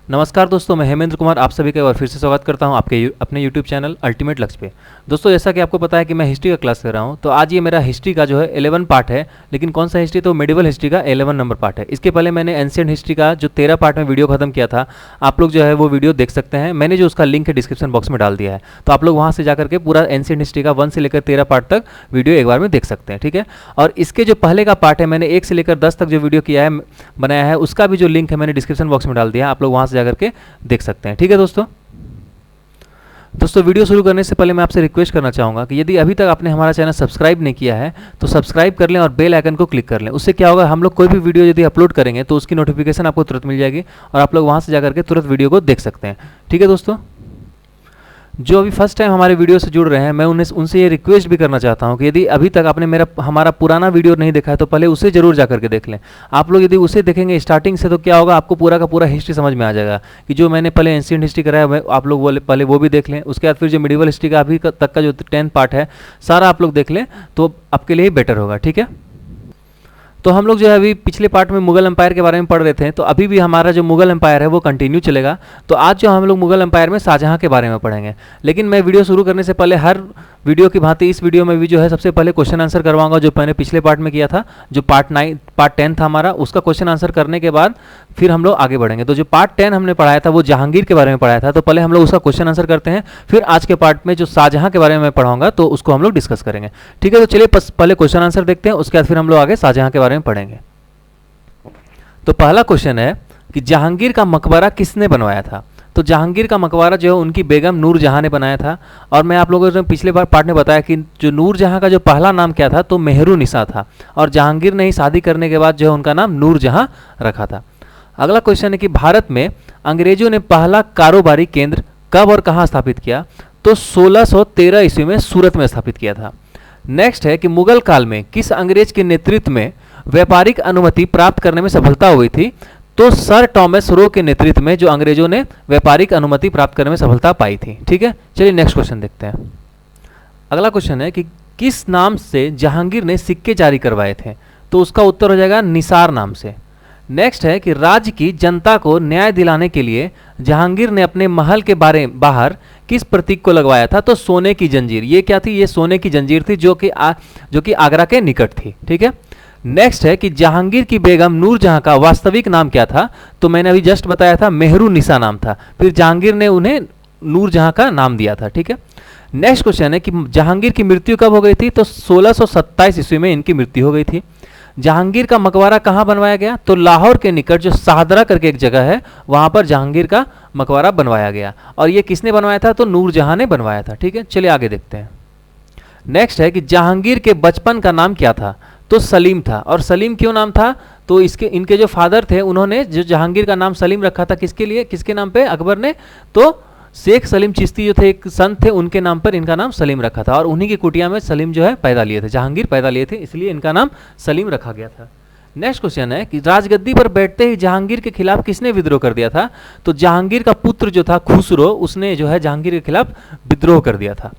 नमस्कार दोस्तों, मैं हेमेंद्र कुमार आप सभी का एक बार फिर से स्वागत करता हूं आपके अपने YouTube चैनल अल्टीमेट लक्ष्य पे। दोस्तों, जैसा कि आपको पता है कि मैं हिस्ट्री का क्लास कर रहा हूं, तो आज ये मेरा हिस्ट्री का जो है 11 पार्ट है। लेकिन कौन सा हिस्ट्री? तो मेडिवल हिस्ट्री का 11 नंबर पार्ट है। इसके पहले मैंने एंशिएंट हिस्ट्री का जो 13 पार्ट में वीडियो खत्म किया था, आप लोग जो है वो वीडियो देख सकते हैं। मैंने जो उसका लिंक है डिस्क्रिप्शन बॉक्स में डाल दिया है, तो आप लोग वहाँ से जाकर के पूरा एंशिएंट हिस्ट्री का 1 से लेकर 13 पार्ट तक वीडियो एक बार में देख सकते हैं। ठीक है, और इसके जो पहले का पार्ट है, मैंने 1 से लेकर 10 तक जो वीडियो किया है बनाया है, उसका भी जो लिंक है मैंने डिस्क्रिप्शन बॉक्स में डाल दिया है, आप लोग वहाँ से जाकर के देख सकते हैं। ठीक है दोस्तों, वीडियो शुरू करने से पहले मैं आपसे रिक्वेस्ट करना चाहूँगा कि यदि अभी तक आपने हमारा चैनल सब्सक्राइब नहीं किया है तो सब्सक्राइब कर लें और बेल आइकन को क्लिक कर लें। उससे क्या होगा, हम लोग कोई भी वीडियो यदि अपलोड करेंगे तो उसकी नोटिफिकेशन आपको तुरंत मिल जाएगी और आप लोग वहाँ से जाकर के तुरंत वीडियो को देख सकते हैं। ठीक है दोस्तों, जो अभी फर्स्ट टाइम हमारे वीडियो से जुड़ रहे हैं, मैं उनसे ये रिक्वेस्ट भी करना चाहता हूँ कि यदि अभी तक आपने हमारा पुराना वीडियो नहीं देखा है तो पहले उसे जरूर जा करके देख लें। आप लोग यदि उसे देखेंगे स्टार्टिंग से तो क्या होगा, आपको पूरा का पूरा हिस्ट्री समझ में आ जाएगा कि जो मैंने पहले एंशिएंट हिस्ट्री कराया आप लोग पहले वो भी देख लें। उसके बाद फिर जो मिडिवल हिस्ट्री का अभी तक का जो 10 पार्ट है सारा आप लोग देख लें तो आपके लिए बेटर होगा। ठीक है, तो हम लोग जो है अभी पिछले पार्ट में मुगल एम्पायर के बारे में पढ़ रहे थे, तो अभी भी हमारा जो मुगल एम्पायर है वो कंटिन्यू चलेगा। तो आज जो हम लोग मुगल एम्पायर में शाहजहां के बारे में पढ़ेंगे। लेकिन मैं वीडियो शुरू करने से पहले हर वीडियो की भांति इस वीडियो में भी जो है सबसे पहले क्वेश्चन आंसर करवाऊंगा, जो मैंने पिछले पार्ट में किया था, जो पार्ट 10 था हमारा, उसका क्वेश्चन आंसर करने के बाद फिर हम लोग आगे बढ़ेंगे। तो जो पार्ट 10 हमने पढ़ाया था वो जहांगीर के बारे में पढ़ाया था, तो पहले हम लोग उसका क्वेश्चन आंसर करते हैं, फिर आज के पार्ट में जो शाहजहां के बारे में मैं पढ़ाऊंगा तो उसको हम लोग डिस्कस करेंगे। ठीक है, तो चलिए पहले क्वेश्चन आंसर देखते हैं, उसके बाद फिर हम लोग आगे शाहजहां के बारे में पढ़ेंगे। तो पहला क्वेश्चन है कि जहांगीर का मकबरा किसने बनवाया था? तो जहांगीर का मकबरा जो है उनकी बेगम नूरजहां ने बनाया था। और मैं आप लोगों ने पिछले बार पार्ट में बताया कि जो नूरजहां का जो पहला नाम क्या था, तो मेहरुनिसा था, और जहांगीर ने ही शादी करने के बाद जो है उनका नाम नूरजहां रखा था। अगला क्वेश्चन है कि भारत में अंग्रेजों ने पहला कारोबारी केंद्र कब और कहाँ स्थापित किया? तो 1613 ईस्वी में सूरत में स्थापित किया था। नेक्स्ट है कि मुगल काल में किस अंग्रेज के नेतृत्व में व्यापारिक अनुमति प्राप्त करने में सफलता हुई थी? तो सर टॉमस रो के नेतृत्व में जो अंग्रेजों ने व्यापारिक अनुमति प्राप्त करने में सफलता पाई थी। ठीक है, चलिए नेक्स्ट क्वेश्चन देखते हैं। अगला क्वेश्चन है कि किस नाम से जहांगीर ने सिक्के जारी करवाए थे? तो उसका उत्तर हो जाएगा निसार नाम से। नेक्स्ट है कि राज्य की जनता को न्याय दिलाने के लिए जहांगीर ने अपने महल के बाहर किस प्रतीक को लगवाया था? तो सोने की जंजीर। ये क्या थी? ये सोने की जंजीर थी जो कि आगरा के निकट थी। ठीक है, नेक्स्ट है कि जहांगीर की बेगम नूरजहां का वास्तविक नाम क्या था? तो मैंने अभी जस्ट बताया था, मेहरुनिसा नाम था, फिर जहांगीर ने उन्हें नूरजहां का नाम दिया था। ठीक है, नेक्स्ट क्वेश्चन है कि जहांगीर की मृत्यु कब हो गई थी? तो 1627 ईस्वी में इनकी मृत्यु हो गई थी। जहांगीर का मकबरा कहाँ बनवाया गया? तो लाहौर के निकट जो शाहदरा करके एक जगह है वहां पर जहांगीर का मकबरा बनवाया गया। और ये किसने बनवाया था? तो नूरजहां ने बनवाया था। ठीक है, चलिए आगे देखते हैं। नेक्स्ट है कि जहांगीर के बचपन का नाम क्या था? तो सलीम था। और सलीम क्यों नाम था? तो इनके जो फादर थे उन्होंने जो जहांगीर का नाम सलीम रखा था, किसके लिए, किसके नाम पे? अकबर ने। तो शेख सलीम चिश्ती जो थे, एक संत थे, उनके नाम पर इनका नाम सलीम रखा था, और उन्हीं की कुटिया में सलीम जो है पैदा लिए थे, जहांगीर पैदा लिए थे, इसलिए इनका नाम सलीम रखा गया था। नेक्स्ट क्वेश्चन है कि राजगद्दी पर बैठते ही जहांगीर के खिलाफ किसने विद्रोह कर दिया था? तो जहांगीर का पुत्र जो था खुसरो, उसने जो है जहांगीर के खिलाफ विद्रोह कर दिया था।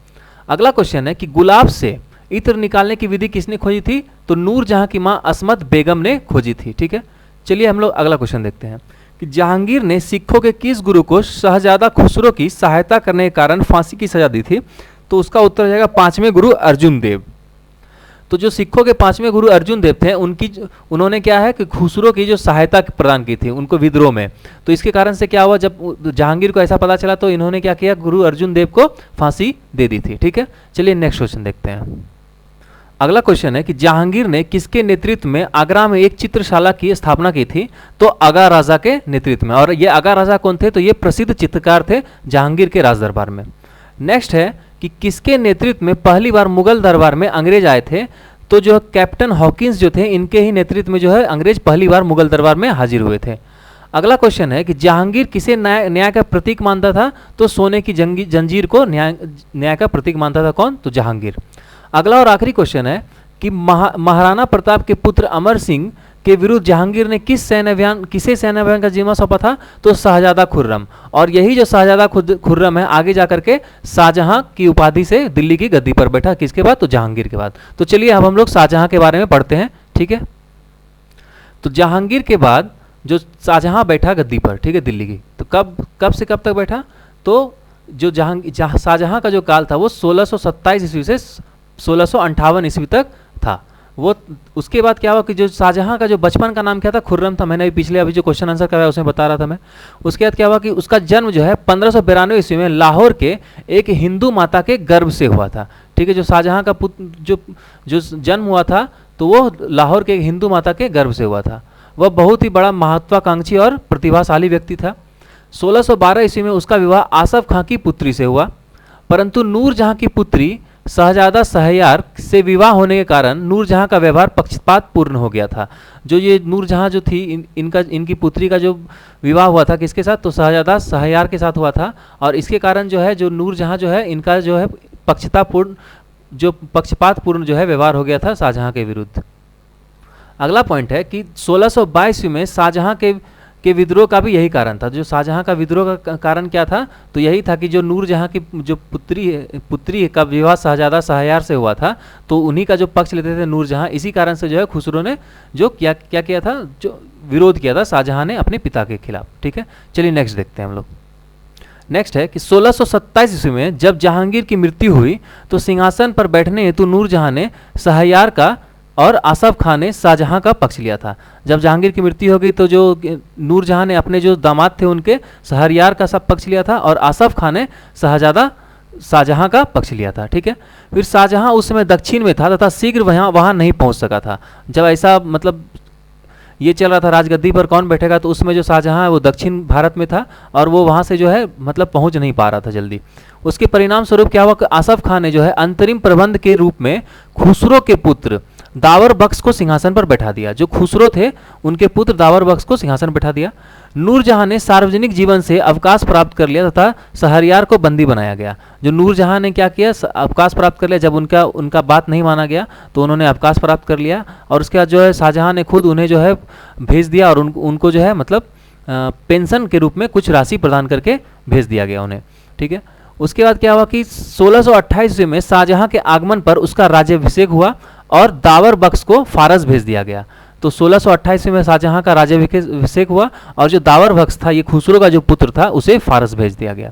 अगला क्वेश्चन है कि गुलाब से इत्र निकालने की विधि किसने खोजी थी? तो नूरजहां की मां असमत बेगम ने खोजी थी। ठीक है, चलिए हम लोग अगला क्वेश्चन देखते हैं कि जहांगीर ने सिखों के किस गुरु को शहजादा खुसरो की सहायता करने के कारण फांसी की सजा दी थी? तो उसका उत्तर हो जाएगा 5वें गुरु अर्जुन देव। तो जो सिखों के 5वें गुरु अर्जुन देव थे, उन्होंने क्या है कि खुसरो की जो सहायता प्रदान की थी उनको विद्रोह में। तो इसके कारण से क्या हुआ, जब जहांगीर को ऐसा पता चला तो इन्होंने क्या किया, गुरु अर्जुन देव को फांसी दे दी थी। ठीक है, चलिए नेक्स्ट क्वेश्चन देखते हैं। अगला क्वेश्चन है कि जहांगीर ने किसके नेतृत्व में आगरा में एक चित्रशाला की स्थापना की थी? तो आगा राजा के नेतृत्व में। और ये आगा राजा कौन थे? तो ये प्रसिद्ध चित्रकार थे जहांगीर के राज दरबार में। नेक्स्ट है कि किसके नेतृत्व में पहली बार मुगल दरबार में अंग्रेज आए थे? तो जो कैप्टन हॉकिंस जो थे, इनके ही नेतृत्व में जो है अंग्रेज पहली बार मुगल दरबार में हाजिर हुए थे। अगला क्वेश्चन है कि जहांगीर किसे न्याय का प्रतीक मानता था? तो सोने की जंजीर को न्याय का प्रतीक मानता था। कौन? तो जहांगीर। अगला और आखिरी क्वेश्चन है कि महाराणा प्रताप के पुत्र अमर सिंह के विरुद्ध जहांगीर ने किसे सैन्य अभियान का जिम्मा सौंपा था? तो शाहजादा खुर्रम। और यही जो शाहजादा खुर्रम है आगे जाकर के शाहजहां की उपाधि से दिल्ली की गद्दी पर बैठा, किसके बाद? तो जहांगीर के बाद। तो चलिए अब हम लोग शाहजहां के बारे में पढ़ते हैं। ठीक है, तो जहांगीर के बाद जो शाहजहां बैठा गद्दी पर, ठीक है, दिल्ली की, तो कब से कब तक बैठा, तो जो शाहजहां का जो काल था वो 1627 ईस्वी से 1658 ईस्वी तक था। वो उसके बाद क्या हुआ कि जो शाहजहां का जो बचपन का नाम क्या था, खुर्रम था। मैंने पिछले अभी जो क्वेश्चन आंसर कराया उसमें बता रहा था मैं। उसके बाद क्या हुआ कि उसका जन्म जो है 1592 ईस्वी में लाहौर के एक हिंदू माता के गर्भ से हुआ था, ठीक है। जो शाहजहां का पुत्र जो जन्म हुआ था तो वो लाहौर के एक हिंदू माता के गर्भ से हुआ था। वह बहुत ही बड़ा महत्वाकांक्षी और प्रतिभाशाली व्यक्ति था। 1612 ईस्वी में उसका विवाह आसफ खां की पुत्री से हुआ, परंतु नूरजहां की पुत्री शहजादा शहरयार से विवाह होने के कारण नूरजहां का व्यवहार पक्षपात पूर्ण हो गया था। जो ये नूरजहां जो थी इनकी पुत्री का जो विवाह हुआ था किसके साथ, तो शहजादा शहरयार के साथ हुआ था, और इसके कारण जो है जो नूरजहां जो है इनका जो है पक्षपातपूर्ण जो है व्यवहार हो गया था शाहजहां के विरुद्ध। अगला पॉइंट है कि 1622 में शाहजहां के विद्रोह का भी यही कारण था। जो शाहजहां का विद्रोह का कारण क्या था, तो यही था कि जो नूरजहां की जो पुत्री का विवाह शहजादा शहरयार से हुआ था, तो उन्हीं का जो पक्ष लेते थे नूरजहां, इसी कारण से जो है खुसरो ने जो क्या किया था, जो विरोध किया था शाहजहां ने अपने पिता के खिलाफ, ठीक है। चलिए नेक्स्ट देखते हैं हम लोग। नेक्स्ट है कि 1627 ईस्वी में जब जहांगीर की मृत्यु हुई तो सिंहासन पर बैठने हेतु नूरजहां ने शहरयार का और आसफ खां ने शाहजहां का पक्ष लिया था। जब जहांगीर की मृत्यु हो गई तो जो नूरजहां ने अपने जो दामाद थे उनके शहरयार का सब पक्ष लिया था, और आसफ खां ने शाहजहां का पक्ष लिया था, ठीक है। फिर शाहजहां उस समय दक्षिण में था तथा शीघ्र वहां नहीं पहुंच सका था। जब ऐसा मतलब ये चल रहा था राजगद्दी पर कौन बैठेगा, तो उसमें जो शाहजहां है वो दक्षिण भारत में था और वो वहाँ से जो है मतलब पहुँच नहीं पा रहा था जल्दी। उसके परिणाम स्वरूप क्या हुआ कि आसफ खां ने जो है अंतरिम प्रबंध के रूप में खुसरो के पुत्र दावर बख्श को सिंहासन पर बैठा दिया। जो खुसरो थे उनके पुत्र दावर बख्श को सिंहासन पर बैठा दिया। नूरजहां ने सार्वजनिक जीवन से अवकाश प्राप्त कर लिया तथा शहरयार को बंदी बनाया गया। जो नूरजहां ने क्या किया, अवकाश प्राप्त कर लिया। जब उनका बात नहीं माना गया तो उन्होंने अवकाश प्राप्त कर लिया, और उसके बाद जो है शाहजहां ने खुद उन्हें जो है भेज दिया, और उनको जो है मतलब पेंशन के रूप में कुछ राशि प्रदान करके भेज दिया गया उन्हें, ठीक है। उसके बाद क्या हुआ कि 1628 में शाहजहां के आगमन पर उसका राज्याभिषेक हुआ और दावर बख्श को फारस भेज दिया गया। तो 1628 में शाहजहां का राज्याभिषेक हुआ और जो दावर बख्श था, ये खुसरो का जो पुत्र था, उसे फारस भेज दिया गया।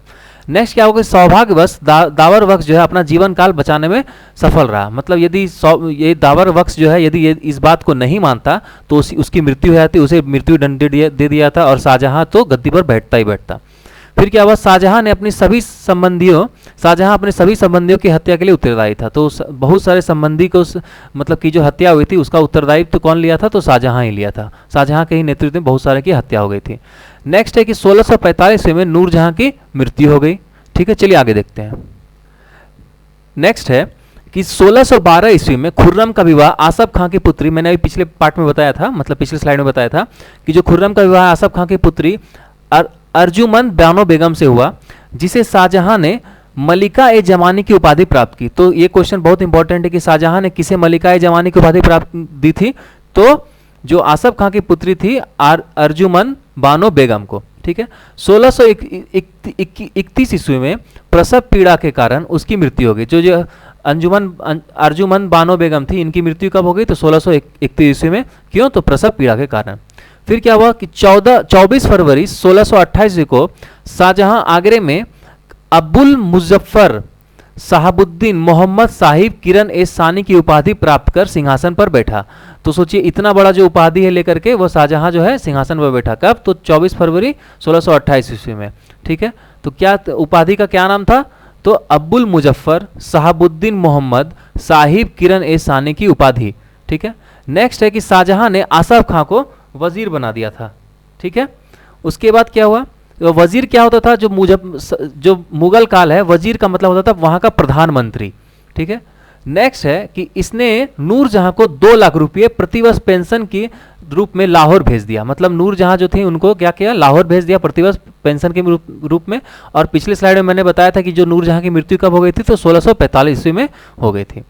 नेक्स्ट क्या होगा, सौभाग्यवश दावर बख्श जो है अपना जीवन काल बचाने में सफल रहा। मतलब यदि ये दावर बख्श जो है यदि ये इस बात को नहीं मानता तो उसकी मृत्यु हो जाती, उसे मृत्यु दंड दे दिया था और शाहजहां तो गद्दी पर बैठता ही बैठता। फिर क्या हुआ, शाहजहां अपने सभी संबंधियों की हत्या के लिए उत्तरदायी था। तो बहुत सारे संबंधी को मतलब की जो हत्या हुई थी उसका उत्तरदायित्व तो कौन लिया था, तो शाहजहां ही लिया था। शाहजहां के ही नेतृत्व में बहुत सारे की हत्या हो गई थी। नेक्स्ट है कि 1645 में नूरजहां की मृत्यु हो गई, ठीक है। चलिए आगे देखते हैं। नेक्स्ट है कि 1612 ईस्वी में खुर्रम का विवाह आसफ खां की पुत्री, मैंने अभी पिछले पार्ट में बताया था, मतलब पिछले स्लाइड में बताया था कि जो खुर्रम का विवाह आसफ खां की पुत्री अर्जुमंद बानो बेगम से हुआ, जिसे शाहजहां ने मलिका ए जमानी की उपाधि प्राप्त की। तो ये क्वेश्चन बहुत इंपॉर्टेंट है कि शाहजहां ने किसे मलिका ए जमानी की उपाधि प्राप्त दी थी, तो जो आसफ खां की पुत्री थी अर्जुमंद बानो बेगम को, ठीक है। 1631 ईस्वी में प्रसव पीड़ा के कारण उसकी मृत्यु हो गई। जो अर्जुमंद बानो बेगम थी, इनकी मृत्यु कब हो गई, तो 1631 ईस्वी में। क्यों, तो प्रसव पीड़ा के कारण। फिर क्या हुआ कि 24 फरवरी 1628 को शाहजहां आगरे में अब्बुल मुजफ्फर साहबुद्दीन मोहम्मद साहिब किरण ए सानी की उपाधि प्राप्त कर सिंहासन पर बैठा। तो सोचिए इतना बड़ा जो उपाधि है लेकर के वो शाहजहां जो है सिंहासन पर बैठा। कब, तो 24 फरवरी 1628 ईस्वी में, ठीक है। तो क्या उपाधि का क्या नाम था, तो अब्बुल मुजफ्फर साहबुद्दीन मोहम्मद साहिब किरण ए सानी की उपाधि, ठीक है। नेक्स्ट है कि शाहजहां ने आसफ खां को वजीर बना दिया था, ठीक है। उसके बाद क्या हुआ, वजीर क्या होता था, जो मुगल काल है, वजीर का मतलब होता था वहां का प्रधानमंत्री, ठीक है। नेक्स्ट है कि इसने नूरजहां को 2 लाख रुपये प्रतिवर्ष पेंशन के रूप में लाहौर भेज दिया। मतलब नूरजहां जो थे उनको क्या किया, लाहौर भेज दिया प्रतिवर्ष पेंशन के रूप में। और पिछले स्लाइड में मैंने बताया था कि जो नूरजहां की मृत्यु कब हो गई थी, तो 1645 ईस्वी में हो गई थी।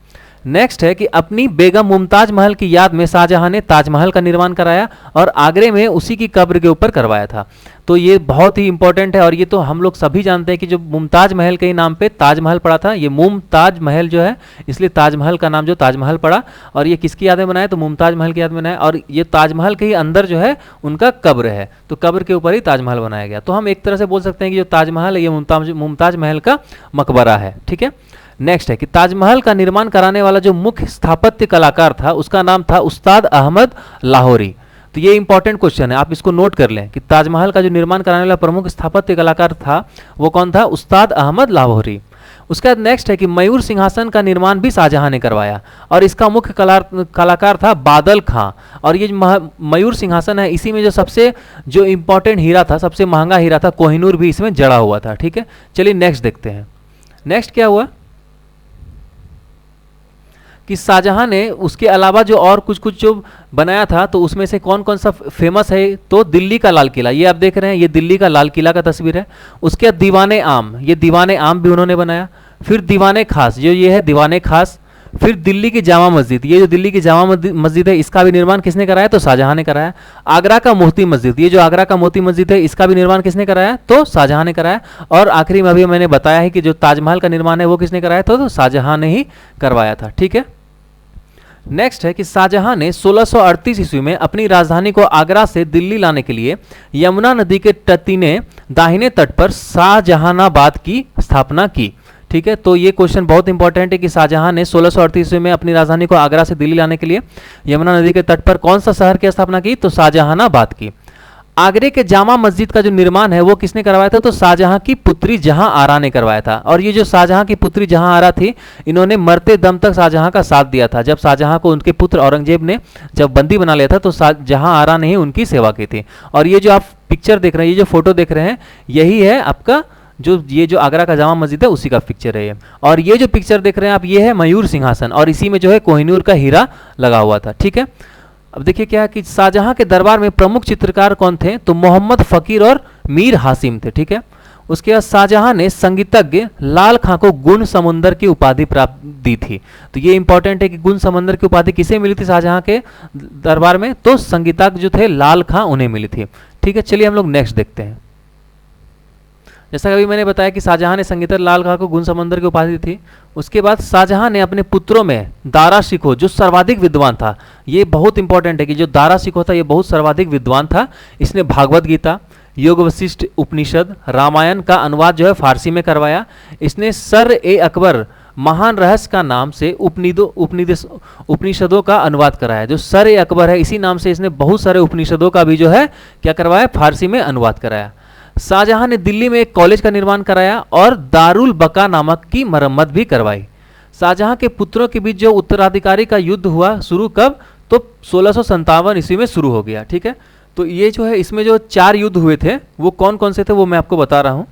नेक्स्ट है कि अपनी बेगम मुमताज महल की याद में शाहजहां ने ताजमहल का निर्माण कराया और आगरे में उसी की कब्र के ऊपर करवाया था। तो ये बहुत ही इंपॉर्टेंट है और ये तो हम लोग सभी जानते हैं कि जो मुमताज महल के ही नाम पे ताजमहल पड़ा था, ये मुमताज महल जो है इसलिए ताजमहल का नाम जो ताजमहल पड़ा। और ये किसकी याद में बनाया, तो मुमताज महल की याद में बनाया। और ये ताजमहल के ही अंदर जो है उनका कब्र है, तो कब्र के ऊपर ही ताजमहल बनाया गया। तो हम एक तरह से बोल सकते हैं कि जो ताजमहल है ये मुमताज महल का मकबरा है। ठीक है, नेक्स्ट है कि ताजमहल का निर्माण कराने वाला जो मुख्य स्थापत्य कलाकार था उसका नाम था उस्ताद अहमद लाहौरी। तो ये इंपॉर्टेंट क्वेश्चन है, आप इसको नोट कर लें कि ताजमहल का जो निर्माण कराने वाला प्रमुख स्थापत्य कलाकार था वो कौन था, उस्ताद अहमद लाहौरी। उसके बाद नेक्स्ट है कि मयूर सिंहासन का निर्माण भी शाहजहां ने करवाया और इसका मुख्य कलाकार था बादल खां। और ये मयूर सिंहासन है, इसी में जो सबसे जो इंपॉर्टेंट हीरा था, सबसे महंगा हीरा था कोहिनूर भी इसमें जड़ा हुआ था। ठीक है, चलिए नेक्स्ट देखते हैं। नेक्स्ट क्या हुआ कि शाहजहां ने उसके अलावा जो और कुछ कुछ जो बनाया था तो उसमें से कौन कौन सा फेमस है, तो दिल्ली का लाल किला, ये आप देख रहे हैं, ये दिल्ली का लाल किला का तस्वीर है। उसके बाद दीवाने आम, ये दीवाने आम भी उन्होंने बनाया। फिर दीवाने खास, जो ये है दीवाने खास। फिर दिल्ली की जामा मस्जिद, ये जो दिल्ली की जामा मस्जिद है इसका भी निर्माण किसने कराया, तो शाहजहां ने कराया। आगरा का मोती मस्जिद, ये जो आगरा का मोती मस्जिद है इसका भी निर्माण किसने कराया, तो शाहजहां ने कराया। और आखिरी में अभी मैंने बताया है कि जो ताजमहल का निर्माण है वो किसने कराया, तो शाहजहां ने ही करवाया था। ठीक है, नेक्स्ट है कि शाहजहां ने 1638 ईस्वी में अपनी राजधानी को आगरा से दिल्ली लाने के लिए यमुना नदी के तटीने दाहिने तट पर शाहजहानाबाद की स्थापना की। ठीक है, तो ये क्वेश्चन बहुत इंपॉर्टेंट है कि शाहजहां ने 1638 ईस्वी में अपनी राजधानी को आगरा से दिल्ली लाने के लिए यमुना नदी के तट पर कौन सा शहर की स्थापना की, तो शाहजहानाबाद की। आगरे के जामा मस्जिद का जो निर्माण है वो किसने करवाया था, तो शाहजहां की पुत्री जहां आरा ने करवाया था। और ये जो शाहजहां की पुत्री जहां आरा थी, इन्होंने मरते दम तक शाहजहां का साथ दिया था। जब शाहजहां को उनके पुत्र औरंगजेब ने जब बंदी बना लिया था तो जहां आरा ने ही उनकी सेवा की थी। और ये जो आप पिक्चर देख रहे हैं, ये जो फोटो देख रहे हैं, यही है आपका ये जो आगरा का जामा मस्जिद है उसी का पिक्चर है ये। और ये जो पिक्चर देख रहे हैं आप, ये है मयूर सिंहासन और इसी में जो है कोहिनूर का हीरा लगा हुआ था। ठीक है, अब देखिए क्या है कि शाहजहां के दरबार में प्रमुख चित्रकार कौन थे, तो मोहम्मद फकीर और मीर हासिम थे। ठीक है, उसके बाद शाहजहां ने संगीतज्ञ लाल खां को गुण समुंदर की उपाधि प्राप्त दी थी। तो ये इंपॉर्टेंट है कि गुण समुंदर की उपाधि किसे मिली थी शाहजहां के दरबार में, तो संगीतज्ञ जो थे लाल खां उन्हें मिली थी। ठीक है, चलिए हम लोग नेक्स्ट देखते हैं। जैसा कि अभी मैंने बताया कि शाहजहां ने संगीतज्ञ लाल खां को गुण समंदर की उपाधि थी। उसके बाद शाहजहां ने अपने पुत्रों में दारा शिकोह जो सर्वाधिक विद्वान था, ये बहुत इंपॉर्टेंट है कि जो दारा शिकोह था ये बहुत सर्वाधिक विद्वान था। इसने भागवत गीता, योग वशिष्ठ उपनिषद, रामायण का अनुवाद जो है फारसी में करवाया। इसने सर ए अकबर महान रहस्य का नाम से उपनिषदों का अनुवाद कराया। जो सर ए अकबर है इसी नाम से इसने बहुत सारे उपनिषदों का भी जो है क्या करवाया, फारसी में अनुवाद कराया। शाहजहां ने दिल्ली में एक कॉलेज का निर्माण कराया और दारुल बका नामक की मरम्मत भी करवाई। शाहजहां के पुत्रों के बीच जो उत्तराधिकारी का युद्ध हुआ शुरू कब, तो 1657 ईस्वी में शुरू हो गया। ठीक है, तो ये जो है इसमें जो 4 युद्ध हुए थे वो कौन कौन से थे वो मैं आपको बता रहा हूँ।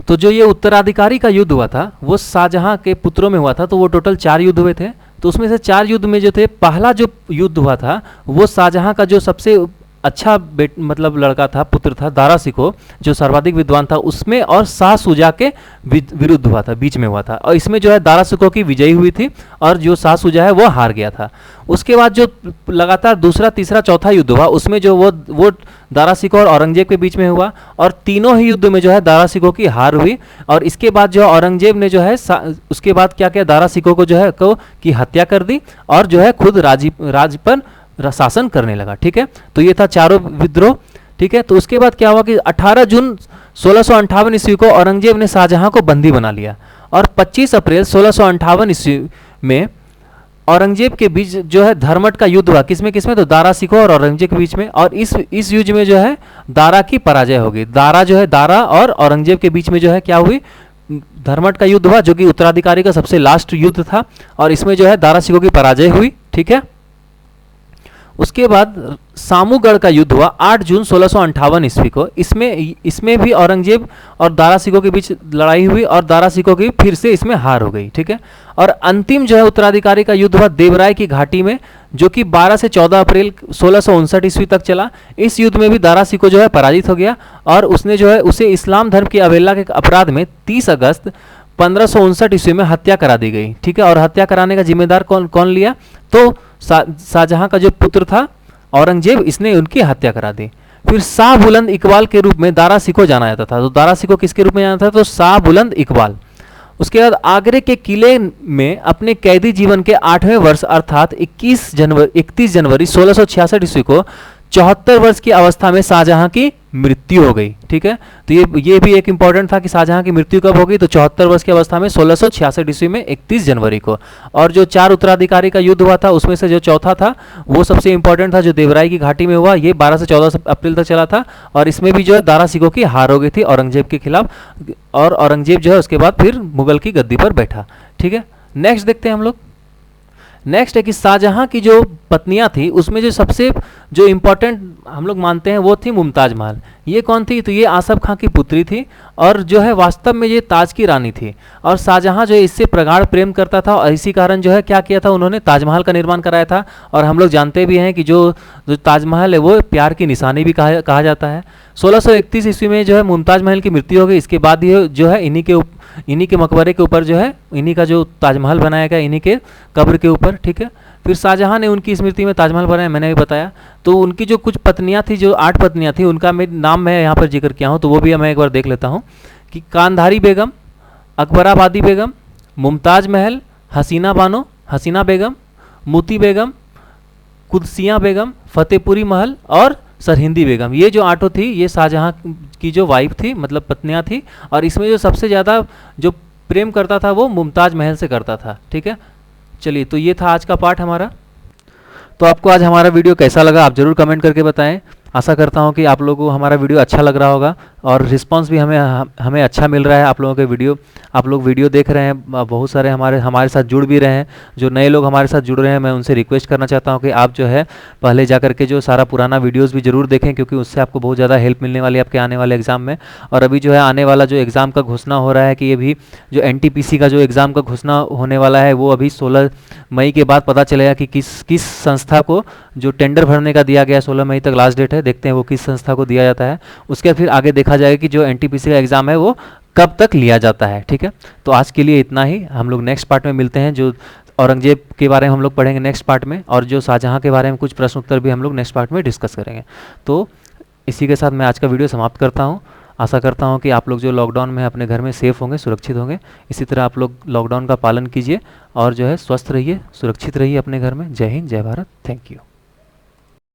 तो जो ये उत्तराधिकारी का युद्ध हुआ था वो शाहजहां के पुत्रों में हुआ था, तो वो टोटल 4 युद्ध हुए थे। तो उसमें से 4 युद्ध में जो थे, पहला जो युद्ध हुआ था वो शाहजहां का जो सबसे अच्छा मतलब लड़का था, पुत्र था दारा शिकोह जो सर्वाधिक विद्वान था, उसमें और शाह शुजा के विरुद्ध हुआ था, बीच में हुआ था। और इसमें जो है दारा शिकोह की विजयी हुई थी और जो शाह शुजा है वो हार गया था। उसके बाद जो लगातार दूसरा, तीसरा, चौथा युद्ध हुआ उसमें जो वो दारा शिकोह और औरंगजेब के बीच में हुआ और तीनों ही युद्ध में जो है दारा शिकोह की हार हुई। और इसके बाद जो औरंगजेब ने जो है उसके बाद क्या किया, दारा शिकोह को जो है की हत्या कर दी और जो है खुद राज पर शासन करने लगा। ठीक है, तो ये था चारों विद्रोह। ठीक है, तो उसके बाद क्या हुआ कि 18 जून 1658 ईस्वी को औरंगजेब ने शाहजहां को बंदी बना लिया और 25 अप्रैल 1658 ईस्वी में औरंगजेब के बीच जो है धर्मट का युद्ध हुआ। किसमें, तो दारा शिकोह और औरंगजेब के बीच में। और इस युद्ध में जो है दारा की पराजय हो गई। दारा और औरंगजेब के बीच में जो है क्या हुई, धर्मट का युद्ध हुआ जो कि उत्तराधिकारी का सबसे लास्ट युद्ध था और इसमें जो है दारा शिकोह की पराजय हुई। ठीक है, उसके बाद सामूगढ़ का युद्ध हुआ 8 जून 1658 ईस्वी को। इसमें भी औरंगजेब और दारा शिकोह के बीच लड़ाई हुई और दारा शिकोह की फिर से इसमें हार हो गई। ठीक है, और अंतिम जो है उत्तराधिकारी का युद्ध हुआ देवराय की घाटी में जो कि 12 से 14 अप्रैल 1659 ईस्वी तक चला। इस युद्ध में भी दारा शिकोह जो है पराजित हो गया और उसने जो है उसे इस्लाम धर्म की अवहेलना के अपराध में 30 अगस्त 1559 ईस्वी में हत्या करा दी गई, ठीक है। और हत्या कराने का जिम्मेदार कौन कौन लिया? तो शाहजहां का जो पुत्र था औरंगजेब, इसने उनकी हत्या करा दी। फिर शाह बुलंद इकबाल के रूप में दारा सिकोह जाना जाता था। तो दारा सिकोह किसके रूप में जाना था? तो शाह बुलंद इकबाल। उसके बाद आगरे के किले में अपने कैदी जीवन के 8वें वर्ष अर्थात 31 जनवरी 1666 ईस्वी को 74 वर्ष की अवस्था में शाहजहां की मृत्यु हो गई, ठीक है। तो ये भी एक इंपॉर्टेंट था कि शाहजहां की मृत्यु कब होगी? तो 74 वर्ष की अवस्था में 1666 ईस्वी में 31 जनवरी को। और जो 4 उत्तराधिकारी का युद्ध हुआ था उसमें से जो चौथा था वो सबसे इंपॉर्टेंट था, जो देवराई की घाटी में हुआ, ये 12 से 14 अप्रैल तक चला था। और इसमें भी जो है दारा सिकोह की हार हो गई थी औरंगजेब के खिलाफ, और औरंगजेब जो है उसके बाद फिर मुगल की गद्दी पर बैठा, ठीक है। नेक्स्ट देखते हैं हम लोग। नेक्स्ट है कि शाहजहां की जो पत्नियां थी उसमें जो सबसे जो इम्पोर्टेंट हम लोग मानते हैं वो थी मुमताज महल। ये कौन थी? तो ये आसफ खां की पुत्री थी, और जो है वास्तव में ये ताज की रानी थी। और शाहजहां जो है इससे प्रगाढ़ प्रेम करता था, और इसी कारण जो है क्या किया था, उन्होंने ताजमहल का निर्माण कराया था। और हम लोग जानते भी हैं कि जो ताजमहल है वो प्यार की निशानी भी कहा जाता है। 1631 ईस्वी में जो है मुमताज महल की मृत्यु हो गई। इसके बाद ये जो है इन्हीं के मकबरे के ऊपर जो है इन्हीं का जो ताजमहल बनाया गया, इन्हीं के कब्र के ऊपर, ठीक है। फिर शाहजहां ने उनकी स्मृति में ताजमहल बनाया, मैंने भी बताया। तो उनकी जो कुछ पत्नियां थी, जो 8 पत्नियां थी, उनका नाम मैं यहाँ पर जिक्र किया हूँ, तो वो भी मैं एक बार देख लेता हूँ कि कांधारी बेगम, अकबराबादी बेगम, मुमताज महल, हसीना बानो, हसीना बेगम, मोती बेगम, कुदसिया बेगम, फतेहपुरी महल और सरहिंदी बेगम। ये जो 8 थी ये शाहजहां की जो वाइफ थी, मतलब पत्नियां थी। और इसमें जो सबसे ज़्यादा जो प्रेम करता था वो मुमताज महल से करता था, ठीक है। चलिए, तो ये था आज का पार्ट हमारा। तो आपको आज हमारा वीडियो कैसा लगा आप ज़रूर कमेंट करके बताएं। आशा करता हूं कि आप लोगों को हमारा वीडियो अच्छा लग रहा होगा, और रिस्पांस भी हमें अच्छा मिल रहा है। आप लोगों के वीडियो, आप लोग वीडियो देख रहे हैं, बहुत सारे हमारे साथ जुड़ भी रहे हैं। जो नए लोग हमारे साथ जुड़ रहे हैं, मैं उनसे रिक्वेस्ट करना चाहता हूं कि आप जो है पहले जा करके जो सारा पुराना वीडियोस भी जरूर देखें, क्योंकि उससे आपको बहुत ज़्यादा हेल्प मिलने वाली है आपके आने वाले एग्ज़ाम में। और अभी जो है आने वाला जो एग्ज़ाम का घोषणा हो रहा है कि ये भी जो NTPC का जो एग्ज़ाम का घोषणा होने वाला है, वो अभी 16 मई के बाद पता चलेगा कि किस संस्था को जो टेंडर भरने का दिया गया, 16 मई तक लास्ट डेट है। देखते हैं वो किस संस्था को दिया जाता है। उसके फिर आगे देखा जाएगा कि जो NTPC का एग्ज़ाम है वो कब तक लिया जाता है, ठीक है। तो आज के लिए इतना ही। हम लोग नेक्स्ट पार्ट में मिलते हैं। जो औरंगजेब के बारे में हम लोग पढ़ेंगे नेक्स्ट पार्ट में, और जो शाहजहां के बारे में कुछ प्रश्न उत्तर भी हम लोग नेक्स्ट पार्ट में डिस्कस करेंगे। तो इसी के साथ मैं आज का वीडियो समाप्त करता हूँ। आशा करता हूँ कि आप लोग जो लॉकडाउन में अपने घर में सेफ़ होंगे, सुरक्षित होंगे। इसी तरह आप लोग लॉकडाउन का पालन कीजिए, और जो है स्वस्थ रहिए, सुरक्षित रहिए अपने घर में। जय हिंद, जय भारत, थैंक यू।